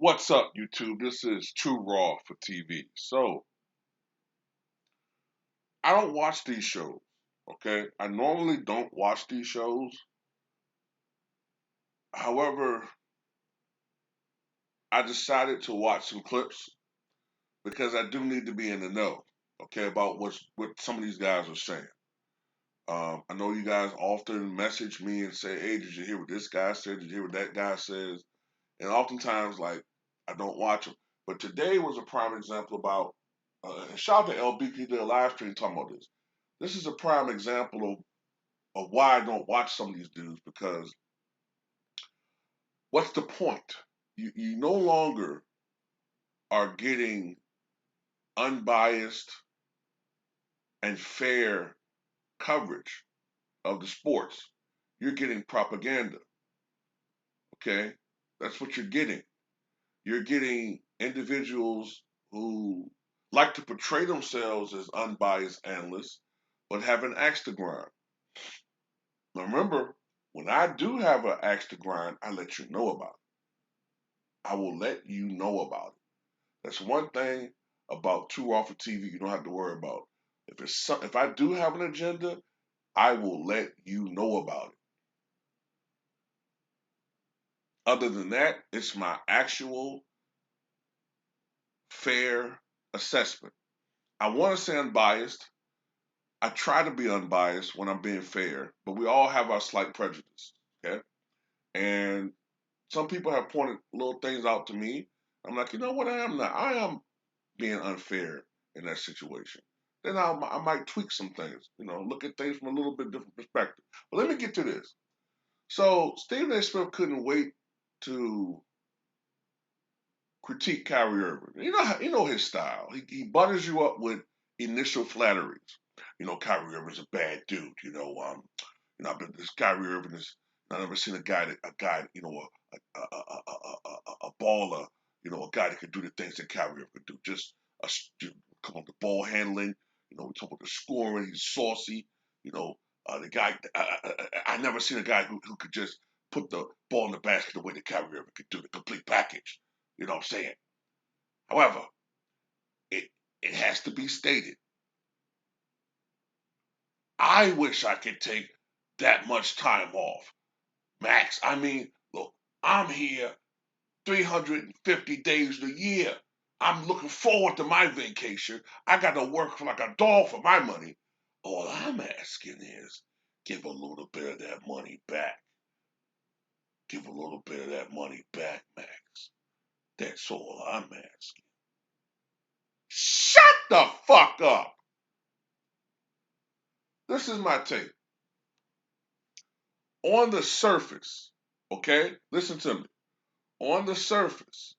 What's up, YouTube? This is True Raw for TV. So, I don't watch these shows, okay? I normally don't watch these shows. However, I decided to watch some clips because I do need to be in the know, okay, about what some of these guys are saying. I know you guys often message me and say, "Hey, did you hear what this guy said? Did you hear what that guy says?" And oftentimes, like, I don't watch them. But today was a prime example about. And shout out to LB, did a live stream talking about this. This is a prime example of why I don't watch some of these dudes because what's the point? You no longer are getting unbiased and fair coverage of the sports. You're getting propaganda, okay? That's what you're getting. You're getting individuals who like to portray themselves as unbiased analysts, but have an axe to grind. Now remember, when I do have an axe to grind, I let you know about it. I will let you know about it. That's one thing about Too Raw for TV you don't have to worry about. If I do have an agenda, I will let you know about it. Other than that, it's my actual fair assessment. I want to say unbiased. I try to be unbiased when I'm being fair, but we all have our slight prejudice. Okay. And some people have pointed little things out to me. I'm like, you know what? I am not. I am being unfair in that situation. Then I might tweak some things, look at things from a little bit different perspective. But let me get to this. So Stephen A. Smith couldn't wait to critique Kyrie Irving. You know his style. He butters you up with initial flatteries. Kyrie Irving's a bad dude. I've been this Kyrie Irving is. I've never seen a baller, a guy that could do the things that Kyrie Irving could do. Just come on the ball handling. We talk about the scoring. He's saucy. The guy. I never seen a guy who could just put the ball in the basket the way that Kyrie Irving could do the complete package. You know what I'm saying? However, it it has to be stated. I wish I could take that much time off. Max, I mean, look, I'm here 350 days a year. I'm looking forward to my vacation. I got to work like a dog for my money. All I'm asking is give a little bit of that money back. Give a little bit of that money back, Max. That's all I'm asking. Shut the fuck up. This is my take. On the surface, okay? Listen to me. On the surface,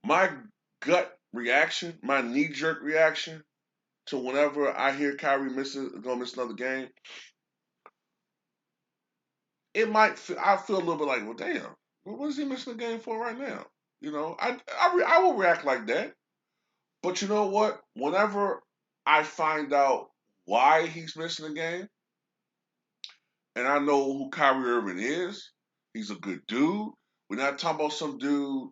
my gut reaction, my knee jerk reaction to whenever I hear Kyrie gonna miss another game, I feel a little bit like, well, damn, what is he missing the game for right now? I will react like that. But you know what? Whenever I find out why he's missing the game, and I know who Kyrie Irving is, he's a good dude. We're not talking about some dude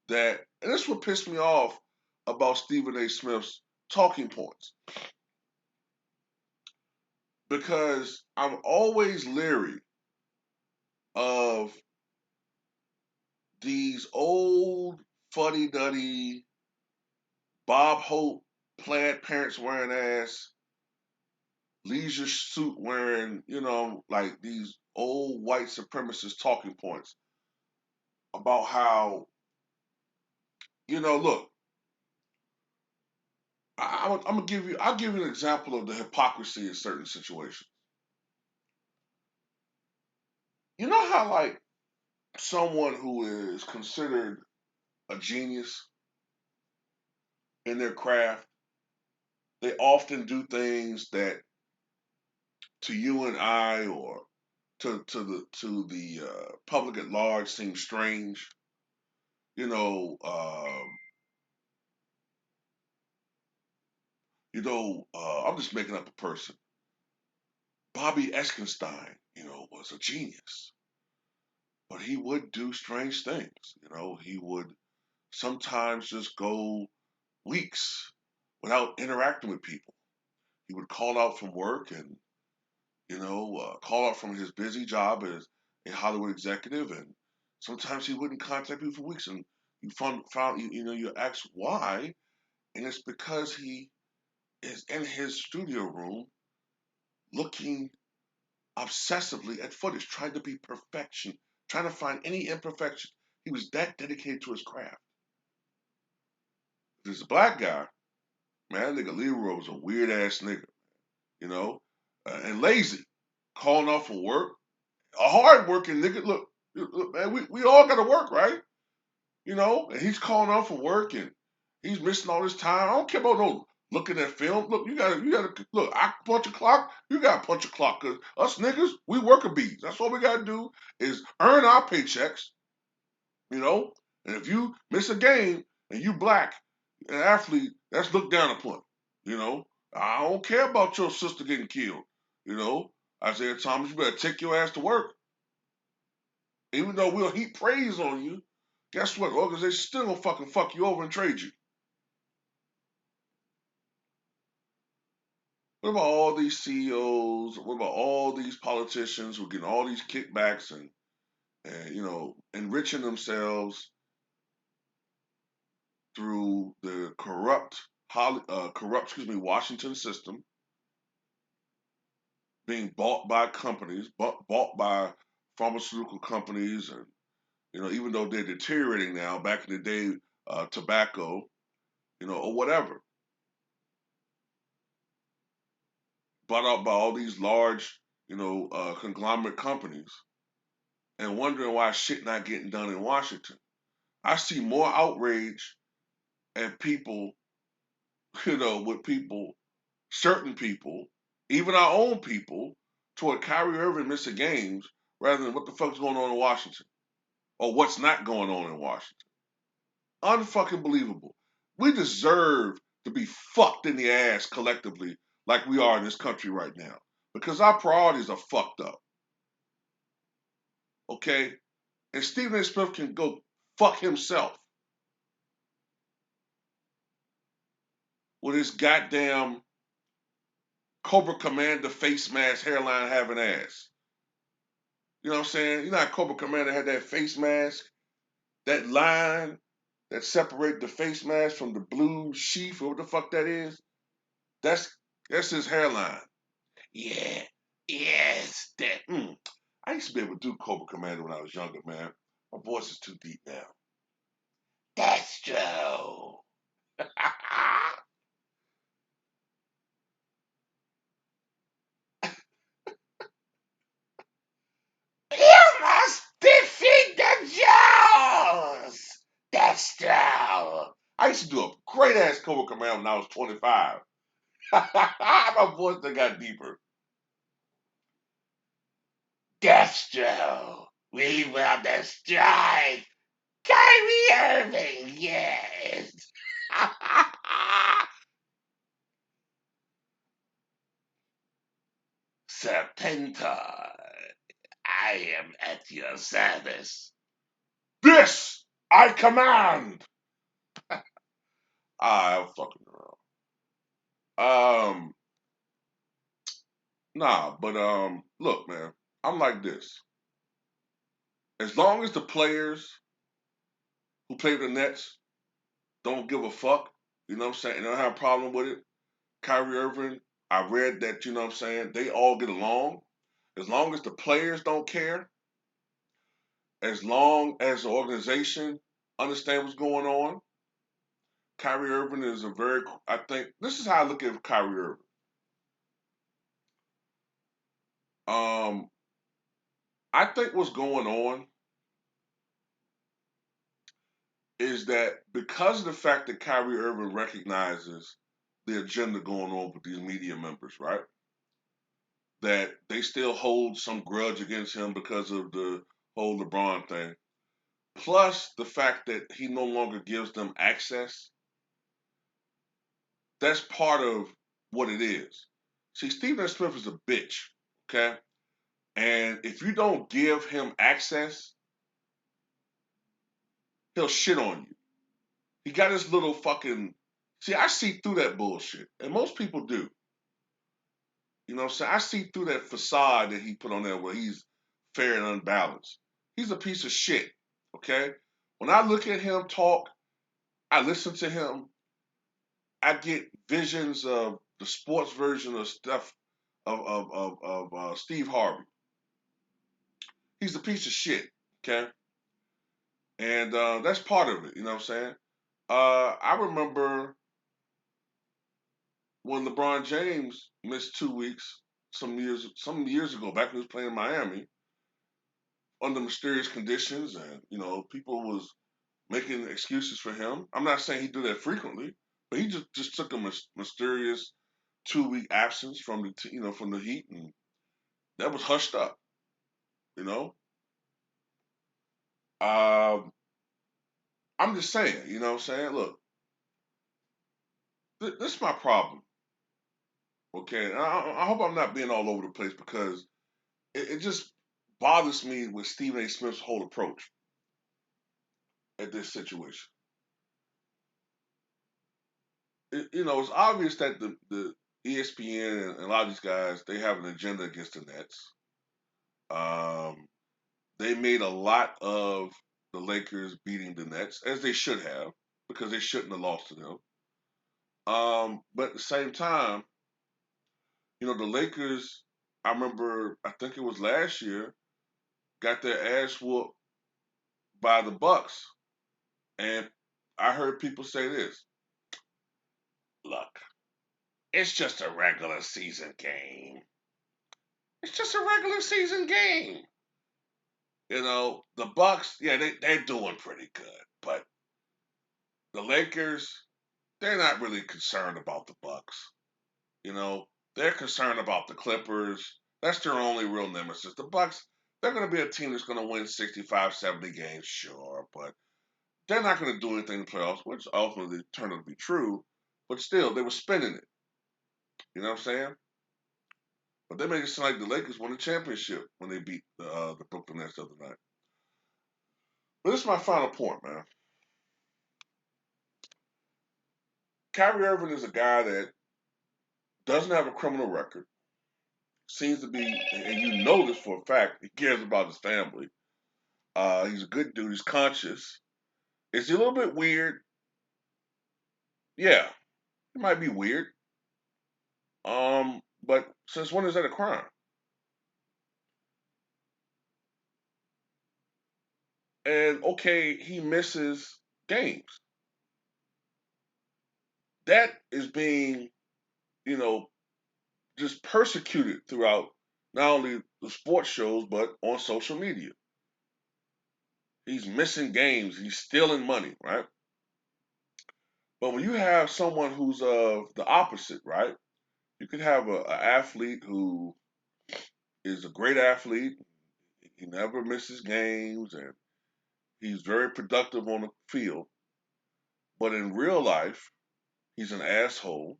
and this is what pissed me off about Stephen A. Smith's talking points. Because I'm always leery of these old fuddy duddy Bob Hope plaid parents wearing ass leisure suit wearing, like these old white supremacist talking points about how, look, I'll give you an example of the hypocrisy in certain situations. You know how like someone who is considered a genius in their craft, they often do things that to you and I or to the public at large seem strange. You know, um, I'm just making up a person. Bobby Eskenstein, was a genius, But he would do strange things. He would sometimes just go weeks without interacting with people. He would call out from work and call out from his busy job as a Hollywood executive, and sometimes he wouldn't contact you for weeks. And you ask why, and it's because he is in his studio room looking obsessively at footage, trying to be perfection, trying to find any imperfection. He was that dedicated to his craft. If there's a black guy, man, that nigga Leroy was a weird ass nigga, you know, and lazy, calling off from work, a hard working nigga. Look, man, we all got to work, right? And he's calling off from work and he's missing all his time. I don't care about no looking at film. Look, you gotta look. I punch a clock. You gotta punch a clock. Cause us niggas, we worker bees. That's all we gotta do is earn our paychecks. You know, and if you miss a game and you black, an athlete, that's looked down upon. You know, I don't care about your sister getting killed. You know, Isaiah Thomas, you better take your ass to work. Even though we'll heap praise on you, guess what? The organization still gonna fucking fuck you over and trade you. What about all these CEOs? What about all these politicians who are getting all these kickbacks and enriching themselves through the Washington system, being bought by companies, bought by pharmaceutical companies, and even though they're deteriorating now, back in the day, tobacco, or whatever, bought out by all these large, conglomerate companies, and wondering why shit not getting done in Washington. I see more outrage at people, with people, certain people, even our own people, toward Kyrie Irving missing games rather than what the fuck's going on in Washington or what's not going on in Washington. Unfucking believable. We deserve to be fucked in the ass collectively like we are in this country right now because our priorities are fucked up. Okay? And Stephen A. Smith can go fuck himself with his goddamn Cobra Commander face mask, hairline having ass. You know what I'm saying? You know how Cobra Commander had that face mask? That line that separate the face mask from the blue sheath or what the fuck that is? That's his hairline. Yeah. Yes. I used to be able to do Cobra Commander when I was younger, man. My voice is too deep now. That's true. You must defeat the Joes! That's true. I used to do a great ass Cobra Command when I was 25. My voice done got deeper. Destro, we will destroy Kyrie Irving, yes. Serpenta, I am at your service. This I command. I'm fucking around. Nah, but look, man, I'm like this. As long as the players who play for the Nets don't give a fuck, you know what I'm saying, and don't have a problem with it. Kyrie Irving, I read that, you know what I'm saying, they all get along. As long as the players don't care, as long as the organization understand what's going on, Kyrie Irving is I think, this is how I look at Kyrie Irving. I think what's going on is that because of the fact that Kyrie Irving recognizes the agenda going on with these media members, right? That they still hold some grudge against him because of the whole LeBron thing. Plus the fact that he no longer gives them access. That's part of what it is. See, Stephen A. Smith is a bitch, okay? And if you don't give him access, he'll shit on you. He got his little fucking. See, I see through that bullshit, and most people do. You know what I'm saying? I see through that facade that he put on there where he's fair and unbalanced. He's a piece of shit. Okay? When I look at him talk, I listen to him, I get visions of the sports version of stuff of Steve Harvey. He's a piece of shit. Okay? And that's part of it, you know what I'm saying? I remember when LeBron James missed 2 weeks some years ago, back when he was playing in Miami, under mysterious conditions, and people was making excuses for him. I'm not saying he do that frequently, but he just took a mysterious 2 week absence from from the Heat, and that was hushed up. You know, um, I'm just saying. You know what I'm saying? Look, this is my problem. Okay, and I hope I'm not being all over the place because it just bothers me with Stephen A. Smith's whole approach at this situation. It's obvious that the ESPN and a lot of these guys, they have an agenda against the Nets. Um, they made a lot of the Lakers beating the Nets, as they should have, because they shouldn't have lost to them. But at the same time, the Lakers, I remember, I think it was last year, got their ass whooped by the Bucks. And I heard people say this: look, it's just a regular season game. It's just a regular season game. The Bucks, yeah, they're doing pretty good, but the Lakers, they're not really concerned about the Bucks. They're concerned about the Clippers. That's their only real nemesis. The Bucks, they're going to be a team that's going to win 65, 70 games, sure, but they're not going to do anything in the playoffs, which ultimately turned out to be true. But still, they were spinning it. You know what I'm saying? But they made it sound like the Lakers won the championship when they beat the Brooklyn Nets the other night. But this is my final point, man. Kyrie Irving is a guy that doesn't have a criminal record. Seems to be, and you know this for a fact, he cares about his family. He's a good dude. He's conscious. Is he a little bit weird? Yeah, it might be weird. But since when is that a crime? And okay, he misses games. That is being, you know, just persecuted throughout not only the sports shows but on social media. He's missing games. He's stealing money, right? But when you have someone who's the opposite, right? You could have a athlete who is a great athlete. He never misses games, and he's very productive on the field. But in real life, he's an asshole,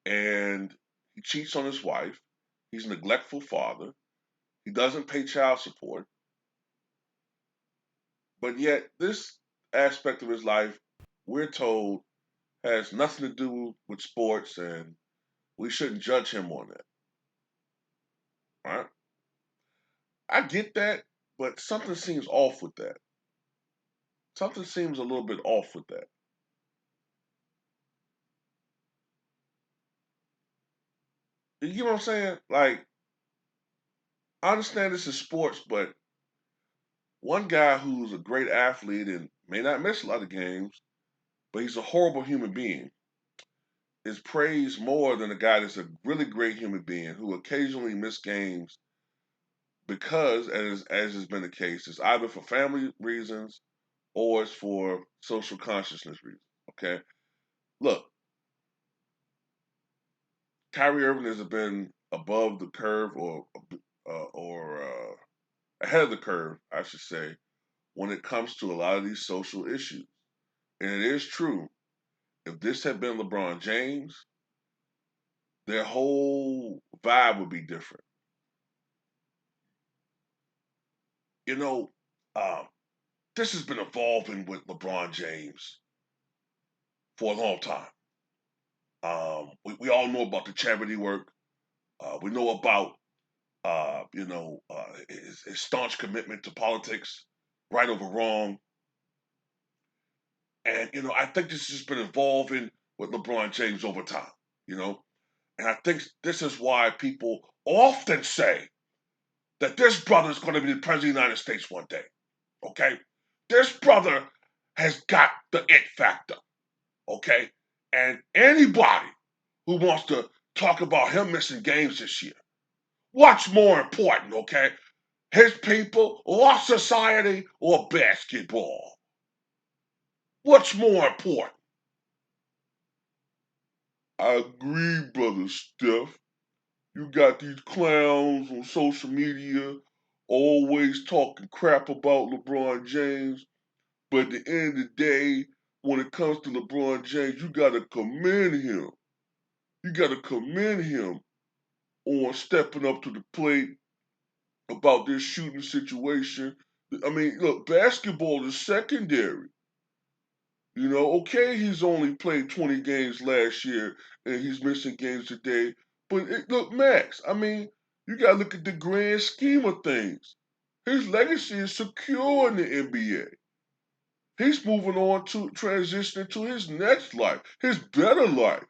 and he cheats on his wife. He's a neglectful father. He doesn't pay child support. But yet, this aspect of his life, we're told, has nothing to do with sports, and we shouldn't judge him on that. Right? I get that, but something seems off with that. Something seems a little bit off with that. You get what I'm saying? Like, I understand this is sports, but one guy who's a great athlete and may not miss a lot of games, but he's a horrible human being, is praised more than a guy that's a really great human being who occasionally miss games because, as has been the case, it's either for family reasons or it's for social consciousness reasons. Okay, look, Kyrie Irving has been above the curve or ahead of the curve, I should say, when it comes to a lot of these social issues. And it is true. If this had been LeBron James, their whole vibe would be different. You know, um, this has been evolving with LeBron James for a long time. We all know about the charity work. We know about his staunch commitment to politics, right over wrong. And I think this has been evolving with LeBron James over time. You know, and I think this is why people often say that this brother is going to be the president of the United States one day. Okay, this brother has got the it factor. Okay, and anybody who wants to talk about him missing games this year, what's more important? Okay, his people or society or basketball? What's more important? I agree, brother Steph. You got these clowns on social media always talking crap about LeBron James, but at the end of the day, when it comes to LeBron James, you gotta commend him. You gotta commend him on stepping up to the plate about this shooting situation. I mean, look, basketball is secondary. Okay, he's only played 20 games last year and he's missing games today. But look, Max, I mean, you got to look at the grand scheme of things. His legacy is secure in the NBA. He's moving on to transitioning to his next life, his better life.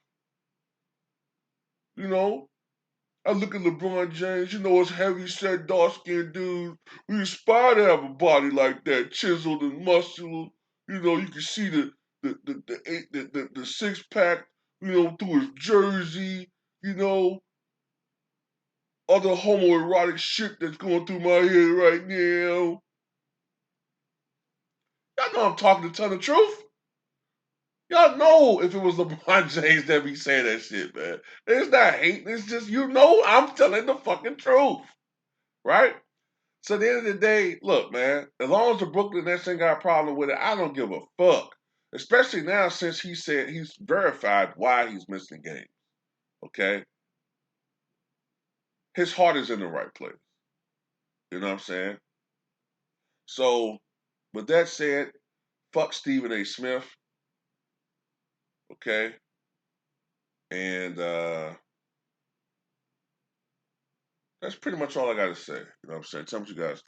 You know, I look at LeBron James, it's heavy set, dark skinned dude. We aspire to have a body like that, chiseled and muscular. You can see the 6 pack, through his jersey, you know, other homoerotic shit that's going through my head right now. Y'all know I'm talking to tell the truth. Y'all know if it was LeBron James that be saying that shit, man. It's not hating, it's just I'm telling the fucking truth. Right? So at the end of the day, look, man, as long as the Brooklyn Nets ain't got a problem with it, I don't give a fuck. Especially now since he said he's verified why he's missing games. Okay? His heart is in the right place. You know what I'm saying? So, with that said, fuck Stephen A. Smith. Okay? And that's pretty much all I gotta say. You know what I'm saying? Tell me what you guys